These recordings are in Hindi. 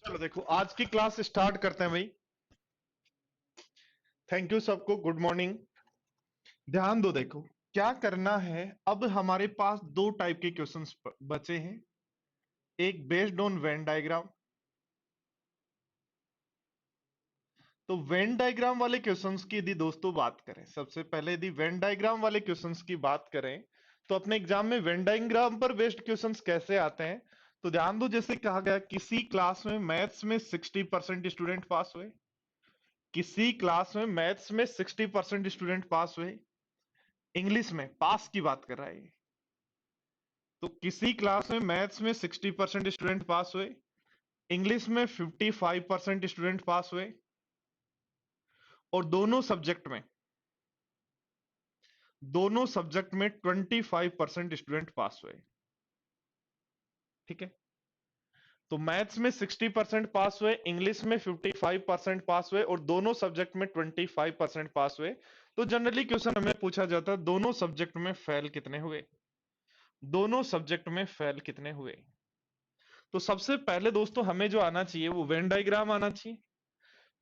चलो देखो आज की क्लास स्टार्ट करते हैं भाई। थैंक यू सबको, गुड मॉर्निंग। ध्यान दो, देखो क्या करना है। अब हमारे पास दो टाइप के क्वेश्चंस बचे हैं। एक बेस्ड ऑन वेन डायग्राम। तो वेन डायग्राम वाले क्वेश्चंस की यदि दोस्तों बात करें, सबसे पहले यदि वेन डायग्राम वाले क्वेश्चंस की बात करें तो अपने एग्जाम में वेन डायग्राम पर बेस्ड क्वेश्चंस कैसे आते हैं। तो ध्यान दो, जैसे कहा गया किसी क्लास में मैथ्स में 60% स्टूडेंट पास हुए। किसी क्लास में मैथ्स में 60% स्टूडेंट पास हुए। इंग्लिश में पास की बात कर रहा है। तो किसी क्लास में मैथ्स में 60% स्टूडेंट पास हुए। इंग्लिश में 55% स्टूडेंट पास हुए। और दोनों सब्जेक्ट में 25% स्टूडेंट पास हुए। ठीक है। तो मैथ्स में 60% पास हुए, इंग्लिश में 55% पास हुए और दोनों सब्जेक्ट में 25% पास हुए। तो जनरली क्वेश्चन हमें पूछा जाता है दोनों सब्जेक्ट में फेल कितने हुए। दोनों सब्जेक्ट में फेल कितने हुए। तो सबसे पहले दोस्तों हमें जो आना चाहिए वो वेन डायग्राम आना चाहिए।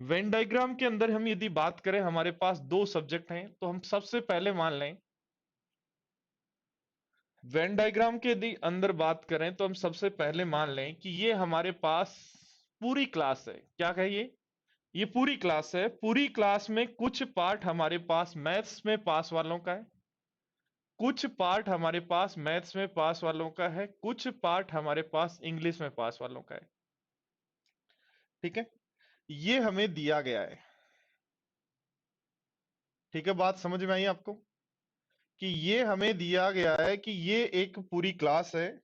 वेन डायग्राम के अंदर हम यदि बात करें, हमारे पास दो सब्जेक्ट हैं, तो हम सबसे पहले मान लें वेन डायग्राम के यदि अंदर बात करें तो हम सबसे पहले मान लें कि ये हमारे पास पूरी क्लास है। क्या कहिए, ये पूरी क्लास है। पूरी क्लास में कुछ पार्ट हमारे पास मैथ्स में पास वालों का है, कुछ पार्ट हमारे पास मैथ्स में पास वालों का है, कुछ पार्ट हमारे पास इंग्लिश में पास वालों का है। ठीक है, ये हमें दिया गया है। ठीक है, बात समझ में आई आपको कि ये हमें दिया गया है कि ये एक पूरी क्लास है।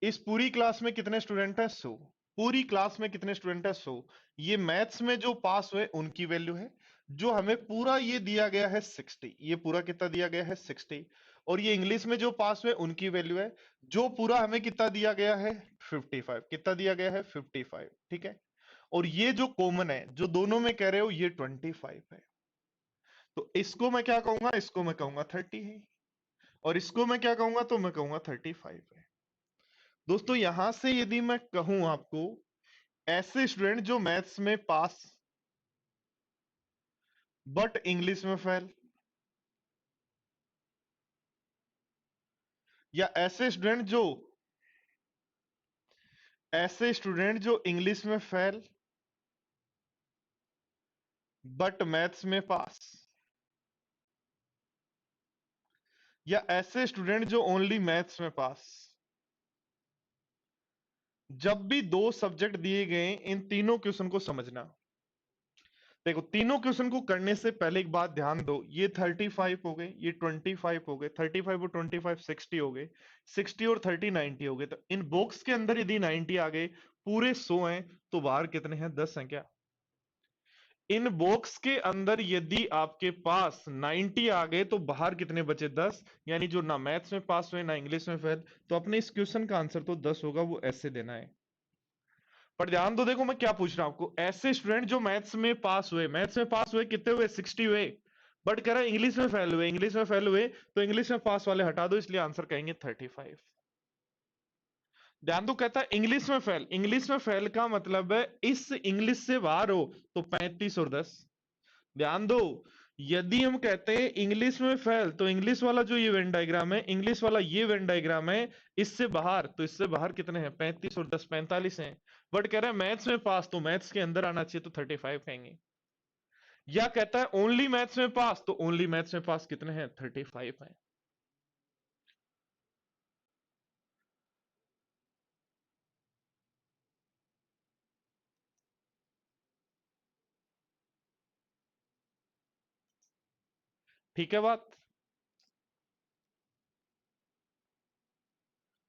इस पूरी क्लास में कितने स्टूडेंट है? 100। पूरी क्लास में कितने स्टूडेंट है? 100। ये मैथ्स में जो पास हुए उनकी वैल्यू है। जो हमें पूरा ये दिया गया है 60, ये पूरा कितना दिया गया है? 60। और ये इंग्लिश में जो पास हुए उनकी वैल्यू है। जो पूरा हमें कितना दिया गया है? 55। कितना दिया गया है? 55। ठीक है। और ये जो कॉमन है, जो दोनों में कह रहे हो, ये 25 है। तो इसको मैं क्या कहूंगा? इसको मैं कहूंगा 30 है। और इसको मैं क्या कहूंगा? तो मैं कहूंगा 35 है। दोस्तों यहां से यदि मैं कहूं आपको, ऐसे स्टूडेंट जो मैथ्स में पास बट इंग्लिश में फेल, या ऐसे स्टूडेंट जो इंग्लिश में फेल बट मैथ्स में पास, या ऐसे स्टूडेंट जो ओनली मैथ्स में पास। जब भी दो सब्जेक्ट दिए गए, इन तीनों क्वेश्चन को समझना। देखो तीनों क्वेश्चन को करने से पहले एक बात ध्यान दो, ये 35 हो गए, ये 25 हो गए, 35 और 25 60 हो गए, 60 और 30 90 हो गए। तो इन बॉक्स के अंदर यदि 90 आ गए, पूरे 100 हैं, तो बाहर कितने हैं? 10 हैं क्या? इन बॉक्स के अंदर यदि आपके पास 90 आ गए तो बाहर कितने बचे? 10। यानी जो ना मैथ्स में पास हुए ना इंग्लिश में फेल। तो अपने इस क्वेश्चन का आंसर तो 10 होगा, वो ऐसे देना है। पर ध्यान दो, देखो मैं क्या पूछ रहा हूं आपको। ऐसे स्टूडेंट जो मैथ्स में पास हुए कितने हुए? 60 हुए। बट कह रहा है इंग्लिश में फेल हुए, इंग्लिश में फेल हुए, तो इंग्लिश में पास वाले हटा दो, इसलिए आंसर कहेंगे 35। ध्यान दो, कहता है इंग्लिश में फेल। इंग्लिश में फेल का मतलब है इस इंग्लिश से बाहर हो, तो 35 और 10। ध्यान दो, यदि हम कहते हैं इंग्लिश में फेल, तो इंग्लिश वाला जो ये वेन डायग्राम है, इंग्लिश वाला ये वेन डायग्राम है, इससे बाहर, तो इससे बाहर कितने हैं? 35 और 10 45 हैं। बट कह रहा है मैथ्स में पास, तो मैथ्स के अंदर आना चाहिए, तो 35 कहेंगे। या कहता है ओनली मैथ्स में पास, तो ओनली मैथ्स में पास कितने हैं? 35 है। ठीक है बात।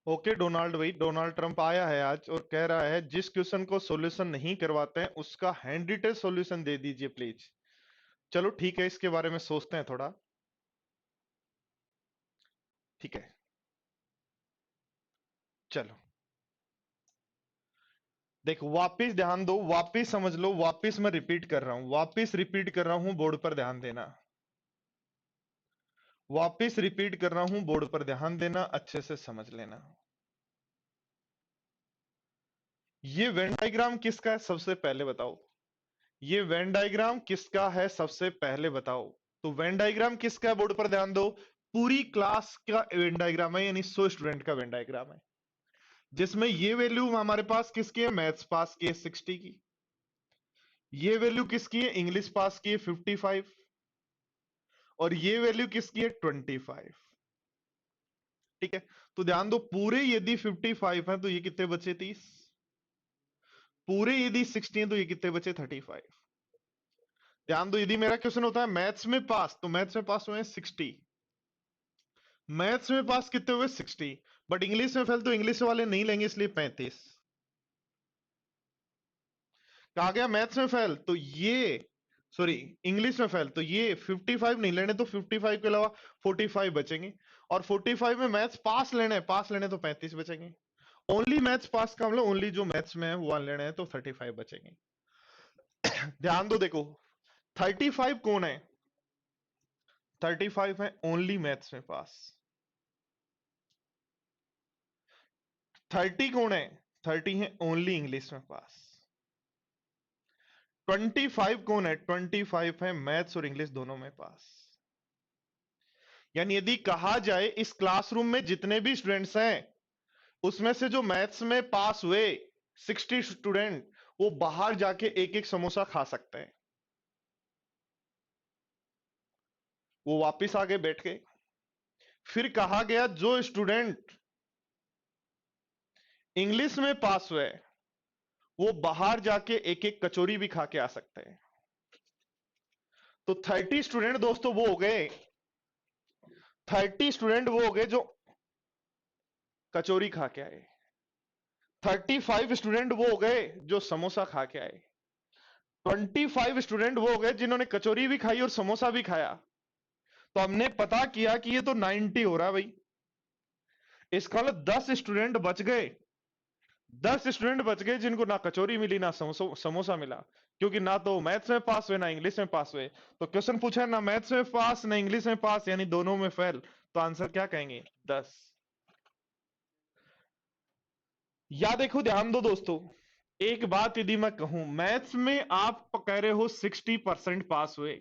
ओके डोनाल्ड भाई, डोनाल्ड ट्रंप आया है आज और कह रहा है जिस क्वेश्चन को सॉल्यूशन नहीं करवाते हैं उसका हैंड रिटेन सॉल्यूशन दे दीजिए प्लीज। चलो ठीक है, इसके बारे में सोचते हैं थोड़ा। ठीक है, चलो देखो, वापिस ध्यान दो, वापिस समझ लो, वापिस मैं रिपीट कर रहा हूं, वापिस रिपीट कर रहा हूं, बोर्ड पर ध्यान देना। वापिस रिपीट कर रहा हूं, बोर्ड पर ध्यान देना, अच्छे से समझ लेना। ये वेन डायग्राम किसका है सबसे पहले बताओ। ये वेन डायग्राम किसका है सबसे पहले बताओ। तो वेन डायग्राम किसका है बोर्ड पर ध्यान दो। पूरी क्लास का वेन डायग्राम है, यानी 100 स्टूडेंट का वेन डायग्राम है, जिसमें ये वैल्यू हमारे पास किसकी है, मैथ्स पास की है 60 की। ये वैल्यू किसकी है, इंग्लिश पास की है 55। और ये वैल्यू किसकी है 25। ठीक है, तो ध्यान दो पूरे यदि 55 है तो ये कितने बचे 30। पूरे यदि 60 है तो ये कितने बचे 35। ध्यान दो यदि मेरा क्वेश्चन होता है मैथ्स में पास, तो मैथ्स में पास हुए 60। मैथ्स में पास कितने हुए 60। बट इंग्लिश में फेल तो इंग्लिश वाले नहीं लेंगे, इसलिए 35। कहा गया मैथ्स में फेल तो ये, सॉरी, इंग्लिश में फेल तो ये 55 नहीं लेने, तो 55 के अलावा 45 बचेंगे। और 45 में मैथ्स पास लेने, पास लेने तो 35 बचेंगे। ओनली मैथ्स पास का मतलब ओनली जो मैथ्स में है वो लेने हैं, तो 35 बचेंगे। ध्यान दो देखो, 35 कौन है, 35 है ओनली मैथ्स में पास। 30 कौन है, 30 है ओनली इंग्लिश में पास। 25 कौन है, 25 है मैथ्स और इंग्लिश दोनों में पास। यानी यदि कहा जाए इस क्लासरूम में जितने भी स्टूडेंट्स हैं उसमें से जो मैथ्स में पास हुए 60 स्टूडेंट, वो बाहर जाके एक एक समोसा खा सकते हैं। वो वापिस आ गए बैठ के। फिर कहा गया जो स्टूडेंट इंग्लिश में पास हुए वो बाहर जाके एक एक कचौरी भी खा के आ सकते हैं। तो 30 स्टूडेंट दोस्तों वो हो गए, 30 स्टूडेंट वो हो गए जो कचौरी खा के आए। 35 स्टूडेंट वो हो गए जो समोसा खा के आए। 25 स्टूडेंट वो हो गए जिन्होंने कचौरी भी खाई और समोसा भी खाया। तो हमने पता किया कि ये तो 90 हो रहा है भाई। इसका मतलब 10 स्टूडेंट बच गए, 10 स्टूडेंट बच गए जिनको ना कचौरी मिली ना समोसा मिला, क्योंकि ना तो मैथ्स में पास हुए ना इंग्लिश में पास हुए। तो क्वेश्चन पूछा है ना मैथ्स में पास ना इंग्लिश में पास, यानी दोनों में फेल। तो आंसर क्या कहेंगे, 10। या देखो ध्यान दो दोस्तों, एक बात यदि मैं कहूं मैथ्स में आप कह रहे हो 60% पास हुए,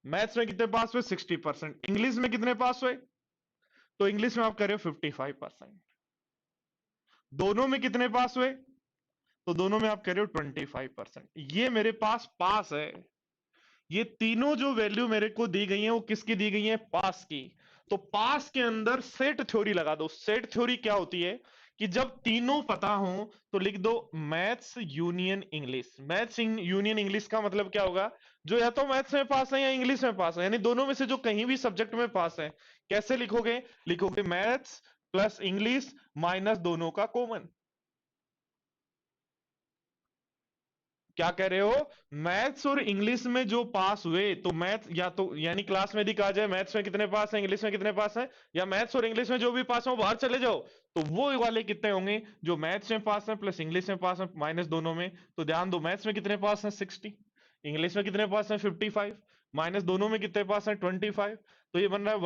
मैथ्स में कितने पास हुए 60%, इंग्लिश में कितने पास हुए, तो इंग्लिश में आप कह रहे हो 55%। दोनों में कितने पास हुए, तो दोनों में आप कह रहे हो 25%। ये मेरे पास पास है। ये तीनों जो वैल्यू मेरे को दी गई है वो किसकी दी गई है, पास की। तो पास के अंदर सेट थ्योरी लगा दो। सेट थ्योरी क्या होती है कि जब तीनों पता हो तो लिख दो maths union English. Maths union English का मतलब क्या होगा, जो या तो मैथ्स में पास है या इंग्लिश में पास है, यानी दोनों में से जो कहीं भी सब्जेक्ट में पास है। कैसे लिखोगे, लिखोगे मैथ्स प्लस इंग्लिश माइनस दोनों का कॉमन। क्या कह रहे हो, मैथ्स और इंग्लिश में जो पास हुए, तो मैथ या तो यानी क्लास में यदि कहा जाए मैथ्स में कितने पास है इंग्लिश में कितने पास है, या मैथ्स और इंग्लिश में जो भी पास हो बाहर चले जाओ, तो वो वाले कितने होंगे, जो मैथ्स में पास है प्लस इंग्लिश में पास है माइनस दोनों में। तो ध्यान दो मैथ्स में कितने पास है 60, इंग्लिश में कितने पास है 55, माइनस दोनों में कितने पास है 25। तो ये बन रहा है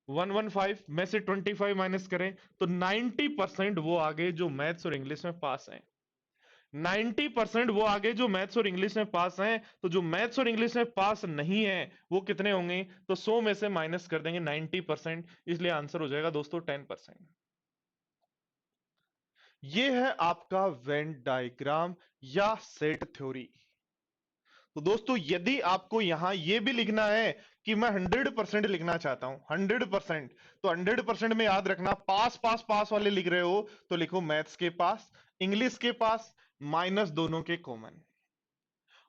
115 में से 25 माइनस करें तो 90% वो आगे जो मैथ्स और इंग्लिश में पास है। 90% वो आगे जो मैथ्स और इंग्लिश में पास हैं। तो जो मैथ्स और इंग्लिश में पास नहीं है वो कितने होंगे, तो 100 में से माइनस कर देंगे 90%, इसलिए आंसर हो जाएगा दोस्तों 10%। ये है आपका वेन डायग्राम या सेट थ्योरी। तो दोस्तों यदि आपको यहां यह भी लिखना है कि मैं 100% लिखना चाहता हूं 100%, तो 100% में याद रखना पास पास पास वाले लिख रहे हो तो लिखो मैथ्स के पास, इंग्लिश के पास माइनस दोनों के कॉमन।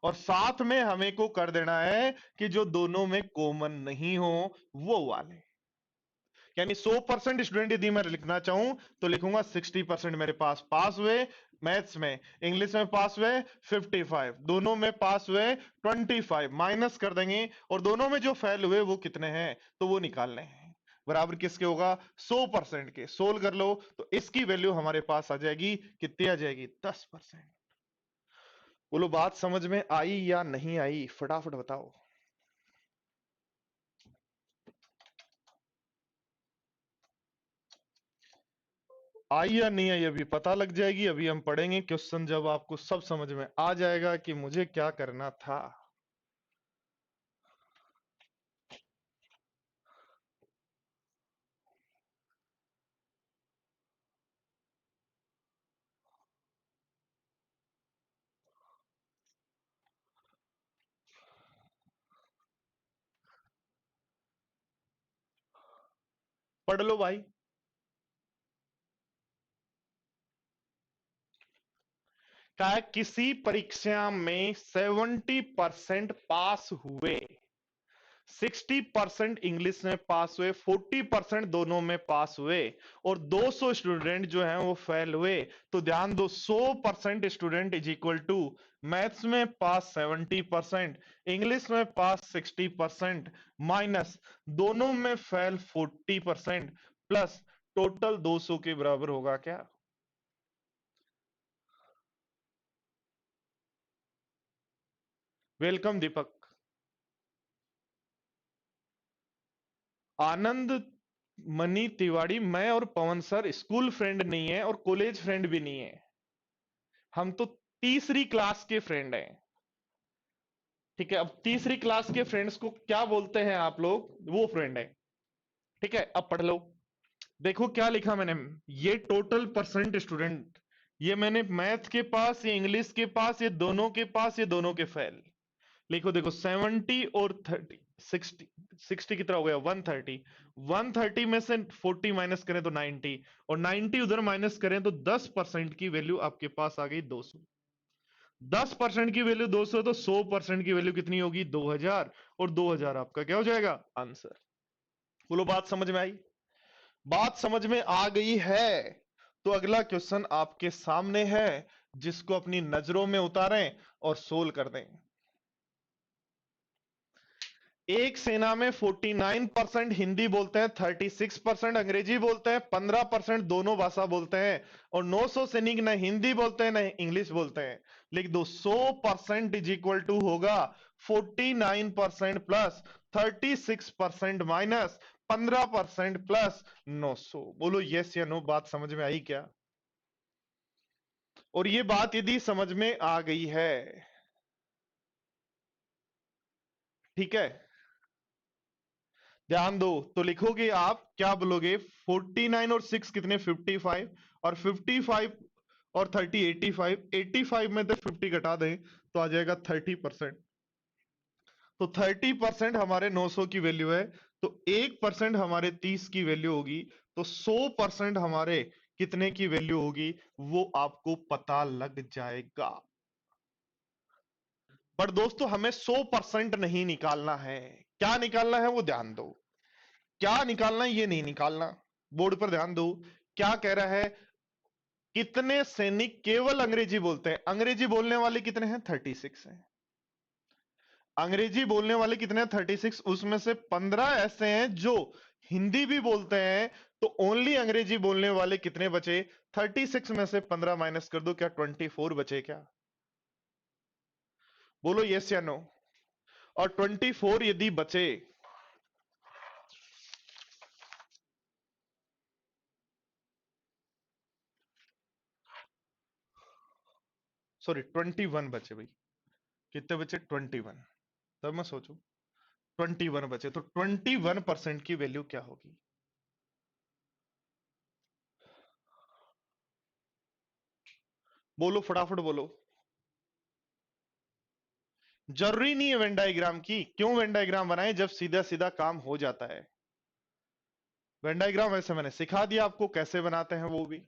और साथ में हमें को कर देना है कि जो दोनों में कॉमन नहीं हो वो वाले। यानी 100% स्टूडेंट यदि मैं लिखना चाहूं तो लिखूंगा 60% मेरे पास पास हुए मैथ्स में, इंग्लिश में पास हुए 55, दोनों में पास हुए 25, माइनस कर देंगे और दोनों में जो फेल हुए वो कितने हैं तो वो निकालने हैं। बराबर किसके होगा, 100% के। सोल्व कर लो तो इसकी वैल्यू हमारे पास आ जाएगी, कितनी आ जाएगी 10%। बोलो बात समझ में आई या नहीं आई, फटाफट बताओ। आई या नहीं आई अभी पता लग जाएगी। अभी हम पढ़ेंगे क्वेश्चन, जब आपको सब समझ में आ जाएगा कि मुझे क्या करना था। पढ़ लो भाई। क्या है, किसी परीक्षा में 70% पास हुए, 60% इंग्लिश में पास हुए, 40% दोनों में पास हुए, और 200 स्टूडेंट जो हैं वो फेल हुए। तो ध्यान दो, 100% student is equal to maths में पास 70%, इंग्लिश में पास 60%, माइनस दोनों में फेल 40%, प्लस टोटल 200 के बराबर होगा क्या? वेलकम दीपक। आनंद मनी तिवारी, मैं और पवन सर स्कूल फ्रेंड नहीं है और कॉलेज फ्रेंड भी नहीं है। हम तो तीसरी क्लास के फ्रेंड हैं। ठीक है, अब तीसरी क्लास के फ्रेंड्स को क्या बोलते हैं आप लोग? वो फ्रेंड है। ठीक है, अब पढ़ लो। देखो क्या लिखा मैंने, ये टोटल परसेंट स्टूडेंट, ये मैंने मैथ के पास, ये इंग्लिश के पास, ये दोनों के पास, ये दोनों के फेल। लिखो, देखो 70 और 30, 60, 60 कितना हो गया? 130। 130 में से 40 माइनस करें तो 90, और 90 उधर माइनस करें तो 10% की वैल्यू आपके पास आ गई 200। 10% की वैल्यू 200, तो 100% की वैल्यू कितनी होगी? 2000। और 2000 आपका क्या हो जाएगा? आंसर। बोलो, बात समझ में आई? बात समझ में आ गई है? तो अगला क्वेश्चन आपके सामने है, जिसको अपनी नजरों में उतारें और सोल्व कर दें। एक सेना में 49% हिंदी बोलते हैं, 36% अंग्रेजी बोलते हैं, 15% दोनों भाषा बोलते हैं, और 900 सैनिक न हिंदी बोलते हैं न इंग्लिश बोलते हैं। लिख दो, 100% इज इक्वल टू होगा 49% प्लस 36% माइनस 15% प्लस 900। बोलो यस या नो, बात समझ में आई क्या? और ये बात यदि समझ में आ गई है, ठीक है, ध्यान दो, तो लिखोगे आप क्या बोलोगे? 49 और 6 कितने? 55। और 55 और 30 85। 85 में से 50 घटा दें तो आ जाएगा 30%। तो 30% हमारे 900 की वैल्यू है, तो 1% हमारे 30 की वैल्यू होगी, तो 100% हमारे कितने की वैल्यू होगी वो आपको पता लग जाएगा। पर दोस्तों, हमें 100% नहीं निकालना है। क्या निकालना है वो ध्यान दो। क्या निकालना है ये नहीं निकालना। बोर्ड पर ध्यान दो। क्या कह रहा है? कितने सैनिक केवल अंग्रेजी बोलते हैं? अंग्रेजी बोलने वाले कितने हैं? 36 हैं। अंग्रेजी बोलने वाले कितने हैं? 36। उसमें से 15 ऐसे हैं जो हिंदी भी बोलते हैं। तो ओनली अंग्रेजी बोलने वाले कितने बचे? 36 में से 15 माइनस कर दो, क्या 24 बचे क्या? बोलो यस या नो। और 24 यदि बचे, सॉरी 21 बचे भाई। कितने बचे? 21। तब मैं सोचू, 21 बचे, तो 21% की वैल्यू क्या होगी? बोलो फटाफट बोलो। जरूरी नहीं है वेन डायग्राम की। क्यों वेन डायग्राम बनाए जब सीधा सीधा काम हो जाता है? वेन डायग्राम वैसे मैंने सिखा दिया आपको कैसे बनाते हैं वो भी।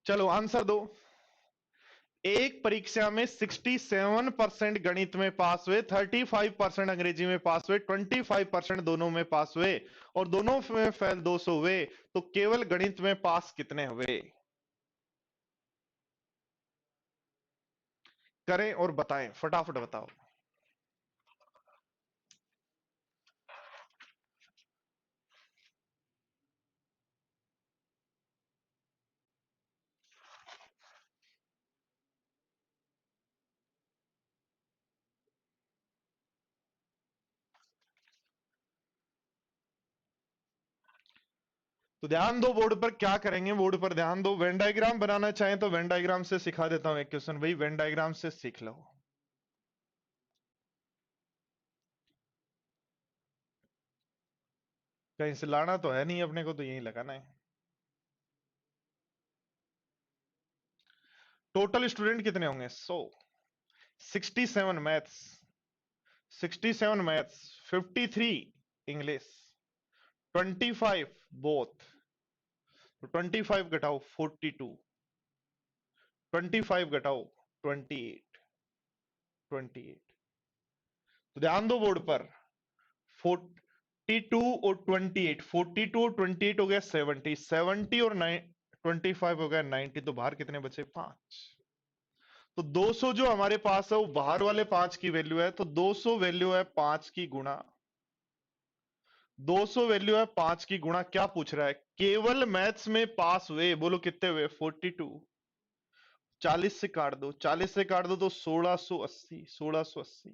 चलो आंसर दो। एक परीक्षा में 67% गणित में पास हुए, 35% अंग्रेजी में पास हुए, 25% दोनों में पास हुए, और दोनों में फेल 200 हुए। तो केवल गणित में पास कितने हुए? करें और बताएं, फटाफट बताओ। तो ध्यान दो बोर्ड पर क्या करेंगे, बोर्ड पर ध्यान दो। वेन डायग्राम बनाना चाहें तो वेन डायग्राम से सिखा देता हूं एक क्वेश्चन, भाई वेन डायग्राम से सीख लो। कहीं से लाना तो है नहीं अपने को, तो यही लगाना है। टोटल स्टूडेंट कितने होंगे? 100। 67 मैथ्स, 67 मैथ्स, 53 इंग्लिश, 25 बोथ। तो 25 घटाओ 42, 25 घटाओ 28, 28। तो ध्यान दो बोर्ड पर, 42 और 28, 42 और 28 हो गया 70, 70 और 25 हो गया 90। तो बाहर कितने बचे? 5। तो 200 जो हमारे पास है वो बाहर वाले 5 की वैल्यू है, तो 200 वैल्यू है 5 की गुणा, 200 वैल्यू है 5 की गुणा। क्या पूछ रहा है? केवल मैथ्स में पास हुए, बोलो कितने हुए? 42। 40 से काट दो, 40 से काट दो तो 1680, 1680।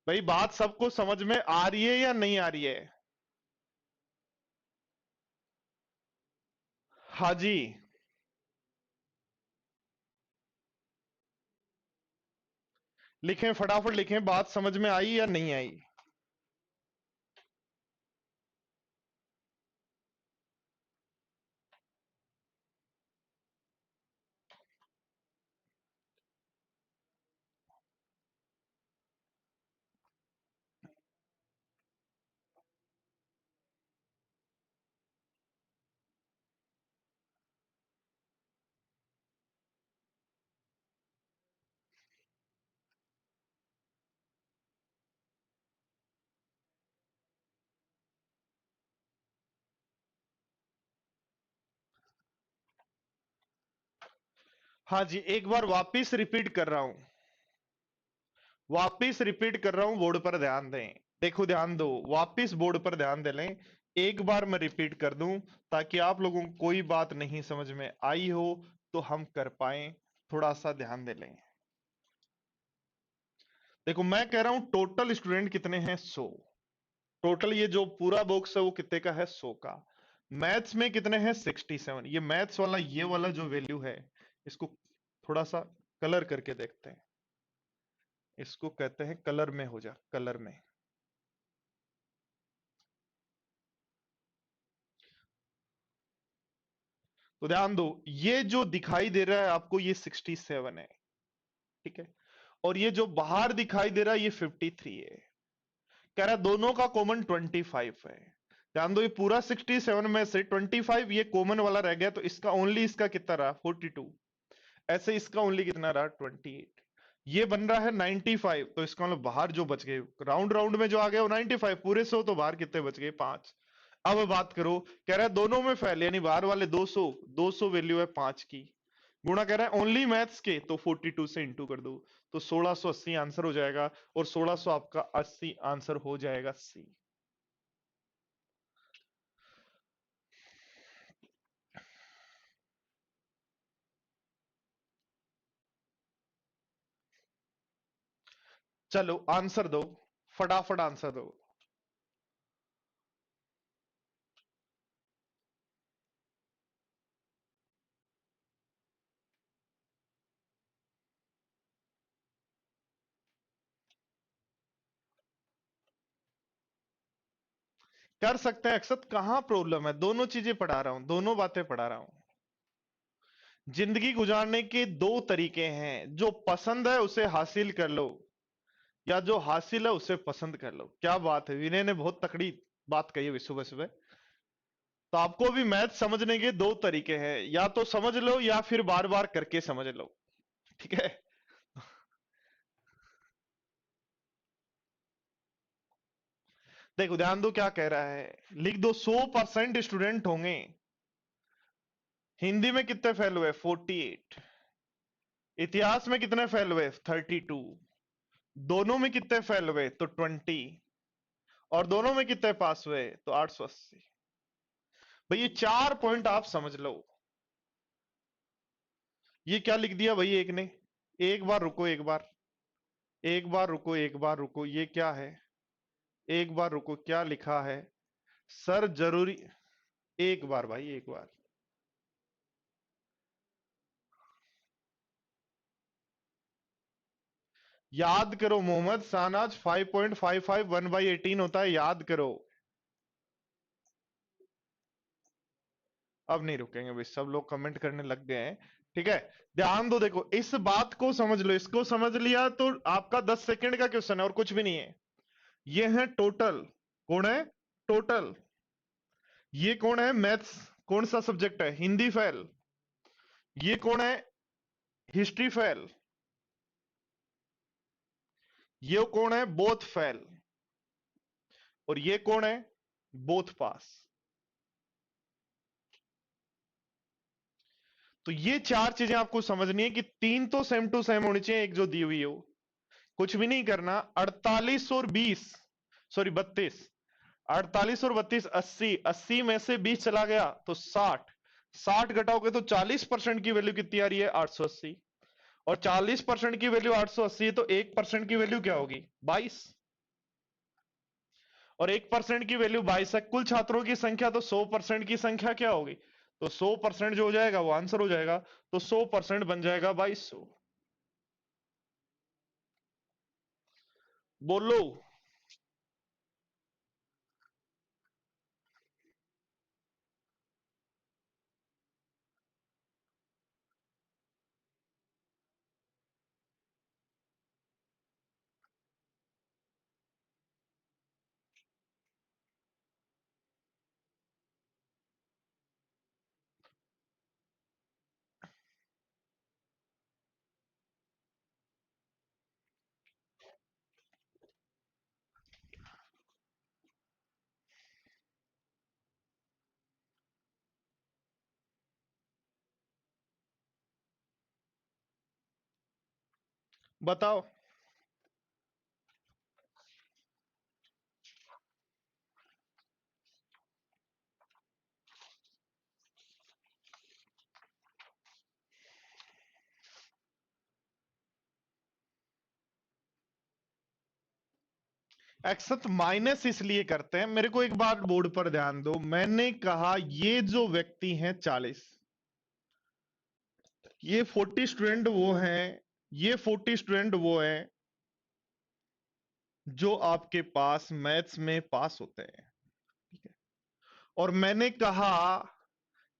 भाई बात सबको समझ में आ रही है या नहीं आ रही है? हाँ जी। लिखें, फटाफट लिखें, बात समझ में आई या नहीं आई? हाँ जी, एक बार वापिस रिपीट कर रहा हूं, वापिस रिपीट कर रहा हूं, बोर्ड पर ध्यान दें। देखो ध्यान दो, वापिस बोर्ड पर ध्यान दे लें। एक बार मैं रिपीट कर दूं ताकि आप लोगों को कोई बात नहीं समझ में आई हो तो हम कर पाए। थोड़ा सा ध्यान दे लें। देखो मैं कह रहा हूं टोटल स्टूडेंट कितने हैं? 100। टोटल ये जो पूरा बॉक्स है वो कितने का है? 100 का। मैथ्स में कितने हैं? 67। ये मैथ्स वाला, ये वाला जो वैल्यू है, इसको थोड़ा सा कलर करके देखते हैं। इसको कहते हैं कलर में, हो जा कलर में। तो ध्यान दो, ये जो दिखाई दे रहा है आपको ये 67 है, ठीक है। और ये जो बाहर दिखाई दे रहा है ये 53 है। कह रहा है दोनों का कॉमन 25 है। ध्यान दो, ये पूरा 67 में से 25 ये कॉमन वाला रह गया, तो इसका ओनली, इसका कितना रहा? 42। ऐसे इसका ओनली कितना रहा? 28। ये बन रहा है 95, तो इसका मतलब बाहर जो बच गए, राउंड राउंड में जो आ गया वो 95 पूरे 100, तो बाहर कितने बच गए? 5। अब बात करो, कह रहा है दोनों में फैल, यानी बाहर वाले 200, 200 वैल्यू है 5 की, गुणा कह रहा है ओनली मैथ्स के, तो 42 से इंटू कर दो, तो 1680 आंसर हो जाएगा। और 1600 आपका 80 आंसर हो जाएगा, सी। चलो आंसर दो, फटाफट आंसर दो। कर सकते हैं अक्षत, कहां प्रॉब्लम है? दोनों चीजें पढ़ा रहा हूं, दोनों बातें पढ़ा रहा हूं। जिंदगी गुजारने के दो तरीके हैं, जो पसंद है उसे हासिल कर लो, या जो हासिल है उसे पसंद कर लो। क्या बात है, विनय ने बहुत तकड़ी बात कही है सुबह सुबह। तो आपको भी मैथ समझने के दो तरीके हैं, या तो समझ लो या फिर बार बार करके समझ लो, ठीक है। देखो ध्यान दो क्या कह रहा है, लिख दो 100% स्टूडेंट होंगे। हिंदी में कितने फेल हुए? 48। इतिहास में कितने फेल हुए? 32। दोनों में कितने फेल हुए? तो 20। और दोनों में कितने पास हुए? तो 880। भाई ये 4 पॉइंट आप समझ लो। ये क्या लिख दिया भाई एक ने? एक बार रुको, एक बार, एक बार रुको, एक बार रुको, ये क्या है? एक बार रुको, क्या लिखा है? सर जरूरी, एक बार भाई एक बार, याद करो मोहम्मद सानाज 5.55 1/18 होता है, याद करो। अब नहीं रुकेंगे भाई, सब लोग कमेंट करने लग गए हैं। ठीक है, ध्यान दो, देखो इस बात को समझ लो, इसको समझ लिया तो आपका 10 सेकंड का क्वेश्चन है और कुछ भी नहीं है। ये है टोटल, कौन है टोटल, ये कौन है मैथ्स, कौन सा सब्जेक्ट है, हिंदी फेल, ये कौन है हिस्ट्री फेल, ये कौन है बोथ फेल, और ये कौन है बोथ पास। तो ये चार चीजें आपको समझनी है कि तीन तो सेम टू सेम होनी चाहिए, एक जो दी हुई हो। कुछ भी नहीं करना, 48 और 20, सॉरी 32, 48 और 32 80, 80 में से 20 चला गया तो 60, 60 घटाओगे तो 40% की वैल्यू कितनी आ रही है 880, और 40% की वैल्यू 880 है तो 1% की वैल्यू क्या होगी 22, और 1% की वैल्यू 22 है। कुल छात्रों की संख्या तो 100% की संख्या क्या होगी, तो 100% जो हो जाएगा वो आंसर हो जाएगा, तो 100% बन जाएगा 2200। बोलो। बताओ। एक्सत माइनस इसलिए करते हैं, मेरे को एक बात बोर्ड पर ध्यान दो, मैंने कहा ये जो व्यक्ति हैं 40, ये 40 स्टूडेंट वो हैं, ये 40 स्टूडेंट वो हैं जो आपके पास मैथ्स में पास होते हैं, ठीक है। और मैंने कहा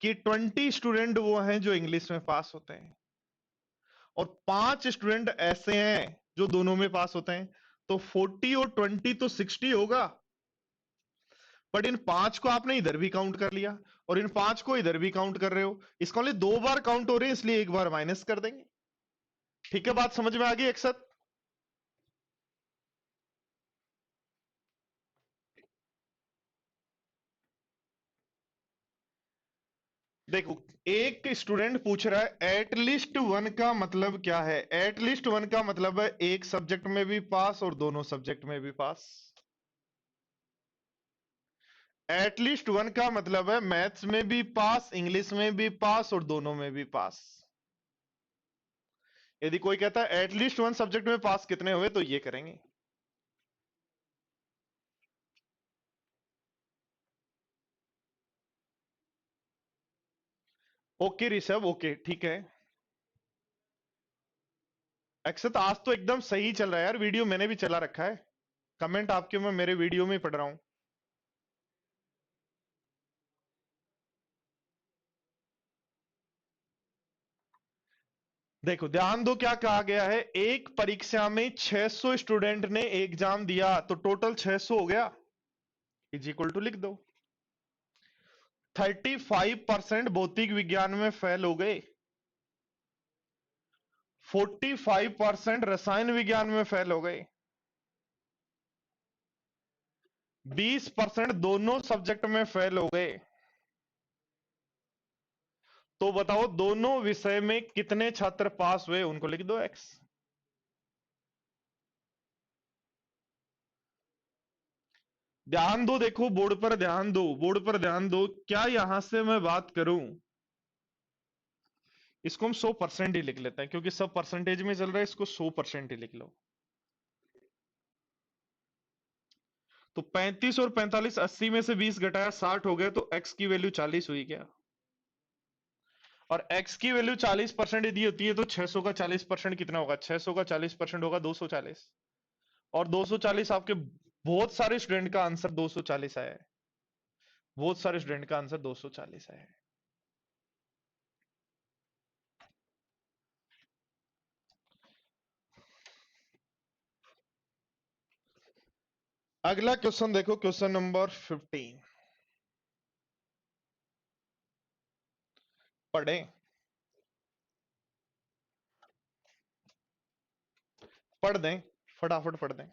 कि 20 स्टूडेंट वो हैं जो इंग्लिश में पास होते हैं, और 5 स्टूडेंट ऐसे हैं जो दोनों में पास होते हैं, तो 40 और 20 तो 60 होगा। बट इन 5 को आपने इधर भी काउंट कर लिया और इन 5 को इधर भी काउंट कर रहे हो, इसका ओनली 2 बार काउंट हो रहे हैं, इसलिए एक बार माइनस कर देंगे। ठीक है, बात समझ में आ गई अक्सर। देखो, एक स्टूडेंट पूछ रहा है एटलीस्ट वन का मतलब क्या है, एटलीस्ट वन का मतलब है एक सब्जेक्ट में भी पास और दोनों सब्जेक्ट में भी पास। एटलीस्ट वन का मतलब है मैथ्स में भी पास, इंग्लिश में भी पास और दोनों में भी पास। यदि कोई कहता है एटलीस्ट वन सब्जेक्ट में पास कितने हुए, तो ये करेंगे। ओके ऋषभ, ओके ठीक है। अक्षत आज तो एकदम सही चल रहा है यार, वीडियो मैंने भी चला रखा है, कमेंट आपके मैं मेरे वीडियो में ही पढ़ रहा हूं। देखो ध्यान दो, क्या कहा गया है, एक परीक्षा में 600 स्टूडेंट ने एग्जाम दिया तो टोटल 600 हो गया, इज इक्वल टू लिख दो। 35% भौतिक विज्ञान में फेल हो गए, 45% रसायन विज्ञान में फेल हो गए, 20% दोनों सब्जेक्ट में फेल हो गए। तो बताओ दोनों विषय में कितने छात्र पास हुए, उनको लिख दो एक्स। ध्यान दो, देखो बोर्ड पर ध्यान दो, बोर्ड पर ध्यान दो, क्या यहां से मैं बात करूं, इसको हम 100% ही लिख लेते हैं क्योंकि सब परसेंटेज में चल रहा है, इसको 100% ही लिख लो। तो 35 और 45, 80 में से 20 घटाया 60 हो गया, तो x की वैल्यू 40 हुई क्या? और x की वैल्यू 40% यदि होती है तो 600 का 40% कितना होगा? 600 का 40% होगा 240। और 240 आपके बहुत सारे स्टूडेंट का आंसर 240 आया है। बहुत सारे स्टूडेंट का आंसर 240 आया है। अगला क्वेश्चन देखो, क्वेश्चन नंबर 15। पढ़ें? पढ़ दें, फटाफट पढ़ दें।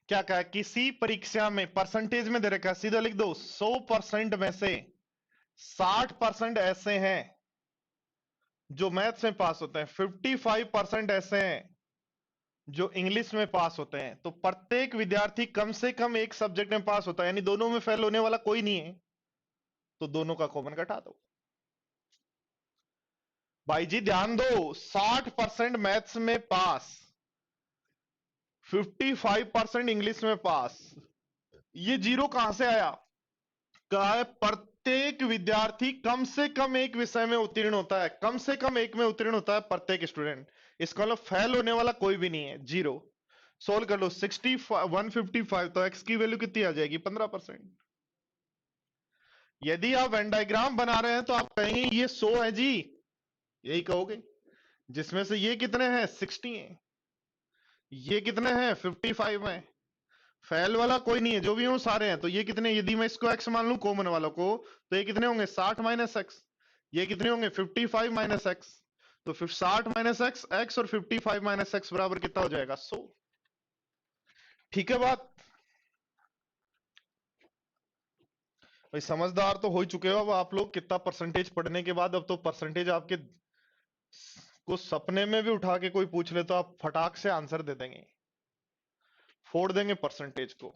क्या कहा? किसी परीक्षा में परसेंटेज में दे रखा है, सीधा लिख दो। 100% में से 60% ऐसे हैं जो मैथ्स में पास होते हैं, 55% ऐसे हैं जो इंग्लिश में पास होते हैं। तो प्रत्येक विद्यार्थी कम से कम एक सब्जेक्ट में पास होता है, यानी दोनों में फेल होने वाला कोई नहीं है। तो दोनों का कॉमन घटा दो। भाई जी ध्यान दो, 60% मैथ्स में पास, 55% इंग्लिश में पास। ये जीरो कहां से आया? कहा है प्रत्येक विद्यार्थी कम से कम एक विषय में उत्तीर्ण होता है, कम से कम एक में उत्तीर्ण होता है प्रत्येक स्टूडेंट। इसका मतलब फेल होने वाला कोई भी नहीं है, जीरो। सोल्व कर लो। 155, तो एक्स की वैल्यू कितनी आ जाएगी? 15%। यदि आप वेन डायग्राम बना रहे हैं तो आप कहेंगे ये 100 है जी, यही कहोगे। जिसमें से ये कितने हैं? 60 हैं। ये कितने हैं? 55 हैं। फेल वाला कोई नहीं है, जो भी हो सारे हैं। तो ये कितने, यदि मैं इसको एक्स मान लूं कॉमन वालों को, तो ये कितने होंगे? 60 माइनस एक्स। ये कितने होंगे? 55 माइनस एक्स। तो फिर 60 माइनस एक्स, एक्स और 55 माइनस एक्स बराबर कितना हो जाएगा? 100। ठीक है बात? भाई समझदार तो हो ही चुके हो अब आप लोग, कितना परसेंटेज पढ़ने के बाद। अब तो परसेंटेज आपके को सपने में भी उठा के कोई पूछ ले तो आप फटाक से आंसर दे देंगे, फोड़ देंगे परसेंटेज को।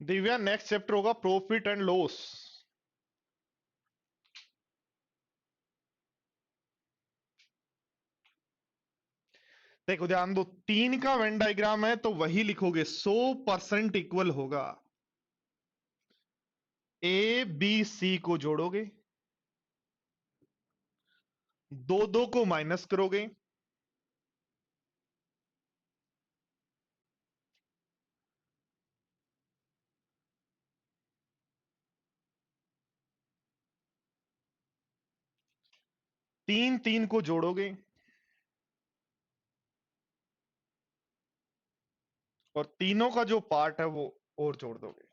दिव्या नेक्स्ट चैप्टर होगा प्रॉफिट एंड लॉस। देखो ध्यान दो, 3 का वेन डायग्राम है तो वही लिखोगे, 100% इक्वल होगा। ए बी सी को जोड़ोगे, दो दो को माइनस करोगे, तीन तीन को जोड़ोगे, और तीनों का जो पार्ट है वो और जोड़ दोगे।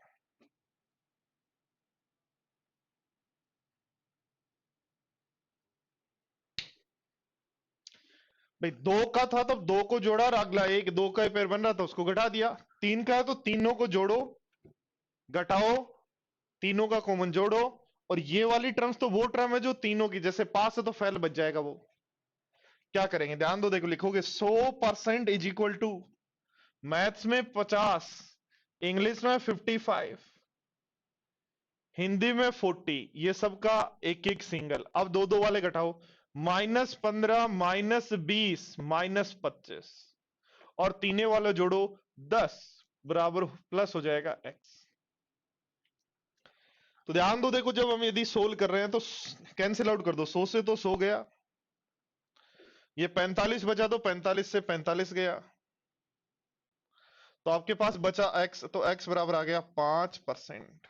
भाई दो का था तो दो को जोड़ा और अगला एक दो का ही पेयर बन रहा था उसको घटा दिया। तीन का है तो तीनों को जोड़ो, घटाओ, तीनों का कॉमन जोड़ो। और ये वाली टर्म्स तो वो टर्म है जो तीनों की, जैसे पास है तो फैल बच जाएगा। वो क्या करेंगे, ध्यान दो, देखो लिखोगे 100% इज इक्वल टू, मैथ्स में 50, इंग्लिश में 55, हिंदी में 40, ये सब का एक एक सिंगल। अब दो दो वाले घटाओ, -15 -20 -25 और तीने वाले जोड़ो 10 बराबर प्लस हो जाएगा x। तो ध्यान दो, देखो जब हम यदि सोल्व कर रहे हैं तो कैंसिल आउट कर दो, 100 से तो 100 गया, ये 45 बचा तो 45 से 45 गया, तो आपके पास बचा x, तो x बराबर आ गया 5%।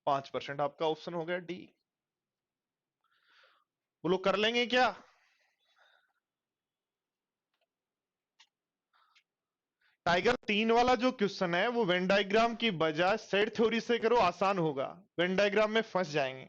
5% आपका ऑप्शन हो गया डी। बोलो कर लेंगे क्या? टाइगर, तीन वाला जो क्वेश्चन है वो वेन डायग्राम की बजाय सेट थ्योरी से करो, आसान होगा, वेन डायग्राम में फंस जाएंगे।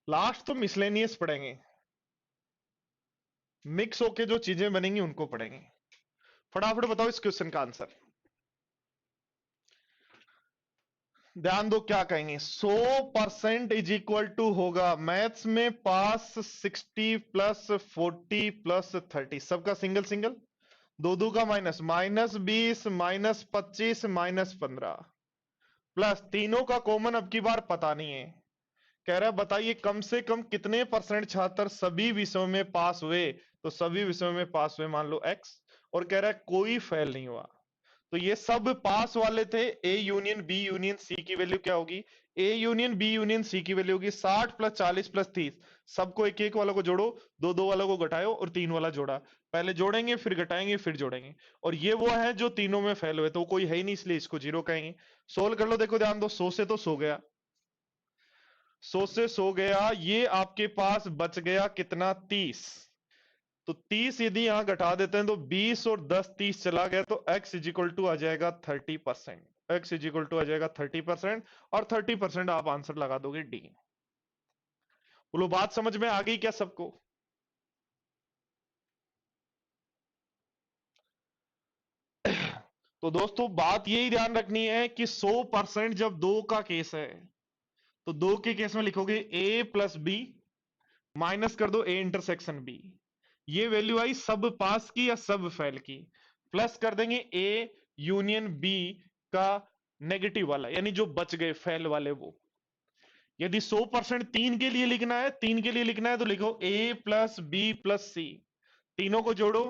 लास्ट तो मिसलेनियस पढ़ेंगे, मिक्स होके जो चीजें बनेंगी उनको पढ़ेंगे। फटाफट बताओ इस क्वेश्चन का आंसर। ध्यान दो क्या कहेंगे, 100% इज इक्वल टू होगा मैथ्स में पास 60 प्लस 40 प्लस 30, सबका सिंगल सिंगल, दो दो का माइनस, -20 -25 -15 प्लस तीनों का कॉमन अब की बार पता नहीं है। कह रहा है बताइए कम से कम कितने परसेंट छात्र सभी विषयों में पास हुए, तो सभी विषयों में पास हुए मान लो x, और कह रहा है कोई फेल नहीं हुआ। तो ये सब पास वाले थे, A union B union C की वैल्यू क्या होगी, A union B union C की वैल्यू होगी 60 + 40 + 30। सबको एक एक वाला को जोड़ो, दो दो वाला को घटाओ और तीन वाला जोड़ा, पहले जोड़ेंगे फिर घटाएंगे फिर जोड़ेंगे। और ये वो है जो तीनों में फेल हुए, तो कोई है ही नहीं इसलिए इसको जीरो कहेंगे। सोल्व कर लो, देखो ध्यान दो, 100 से तो 100 गया, 100 से 100 गया, ये आपके पास बच गया कितना, 30। तो 30 यदि यहां घटा देते हैं तो 20 और 10 30 चला गया, तो x इज इक्वल टू आ जाएगा 30%। x इज इक्वल टू आ जाएगा 30%, और 30% आप आंसर लगा दोगे डी। बोलो बात समझ में आ गई क्या सबको? तो दोस्तों बात यही ध्यान रखनी है कि 100% जब दो का केस है, तो दो के केस में लिखोगे a प्लस बी, माइनस कर दो a इंटरसेक्शन b, ये वैल्यू आई सब पास की या सब फेल की, प्लस कर देंगे a यूनियन b का नेगेटिव वाला, यानी जो बच गए फेल वाले वो। यदि 100% तीन के लिए लिखना है, तीन के लिए लिखना है तो लिखो a प्लस बी प्लस सी, तीनों को जोड़ो,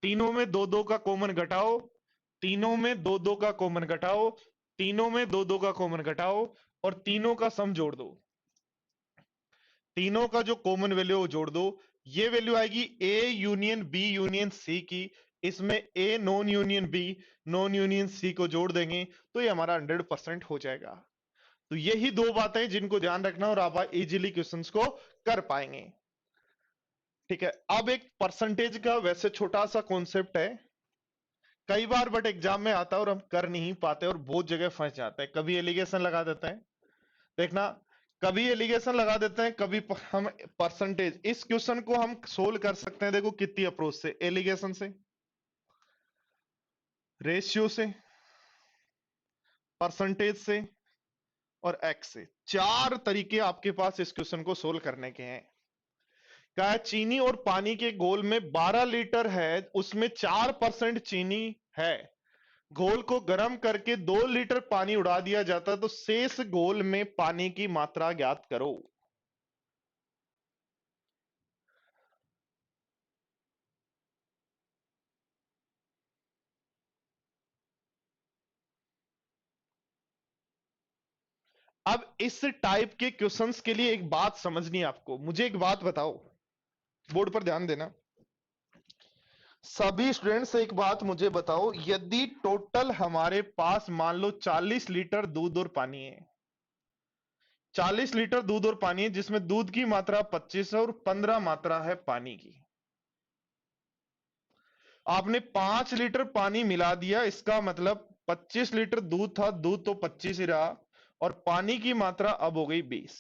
तीनों में दो दो का कॉमन घटाओ, तीनों में दो दो का कॉमन घटाओ, तीनों में दो दो का कॉमन घटाओ, और तीनों का सम जोड़ दो, तीनों का जो कॉमन वैल्यू जोड़ दो। ये वैल्यू आएगी A union B union C की, इसमें A non union B non union C को जोड़ देंगे तो ये हमारा 100% हो जाएगा। तो यही दो बातें जिनको ध्यान रखना और आप इजीली क्वेश्चंस को कर पाएंगे। ठीक है, अब एक परसेंटेज का वैसे छोटा सा कॉन्सेप्ट है, कई बार बट एग्जाम में आता है और हम कर नहीं पाते और बहुत जगह फंस जाते हैं। कभी एलिगेशन लगा देते हैं, देखना, कभी एलिगेशन लगा देते हैं, कभी हम परसेंटेज। इस क्वेश्चन को हम सोल्व कर सकते हैं, देखो कितनी अप्रोच से, एलिगेशन से, रेशियो से, परसेंटेज से और एक्स से। चार तरीके आपके पास इस क्वेश्चन को सोल्व करने के हैं। क्या है, चीनी और पानी के घोल में 12 लीटर है, उसमें 4% चीनी है, घोल को गर्म करके 2 लीटर पानी उड़ा दिया जाता है, तो शेष घोल में पानी की मात्रा ज्ञात करो। अब इस टाइप के क्वेश्चंस के लिए एक बात समझनी है आपको, मुझे एक बात बताओ, बोर्ड पर ध्यान देना। सभी स्टूडेंट्स एक बात मुझे बताओ, यदि टोटल हमारे पास मान लो 40 लीटर दूध और पानी है, 40 लीटर दूध और पानी है, जिसमें दूध की मात्रा 25 है और 15 मात्रा है पानी की। आपने 5 लीटर पानी मिला दिया, इसका मतलब 25 लीटर दूध था, दूध तो 25 ही रहा, और पानी की मात्रा अब हो गई 20।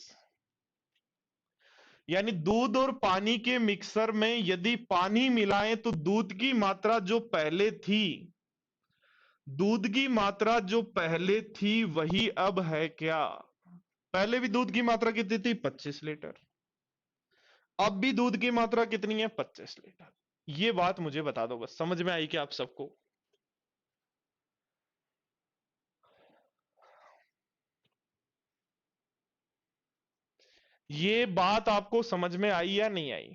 यानी दूध और पानी के मिक्सर में यदि पानी मिलाएं तो दूध की मात्रा जो पहले थी, दूध की मात्रा जो पहले थी वही अब है क्या? पहले भी दूध की मात्रा कितनी थी? 25 लीटर। अब भी दूध की मात्रा कितनी है? 25 लीटर। ये बात मुझे बता दो, बस समझ में आई क्या आप सबको? ये बात आपको समझ में आई या नहीं आई?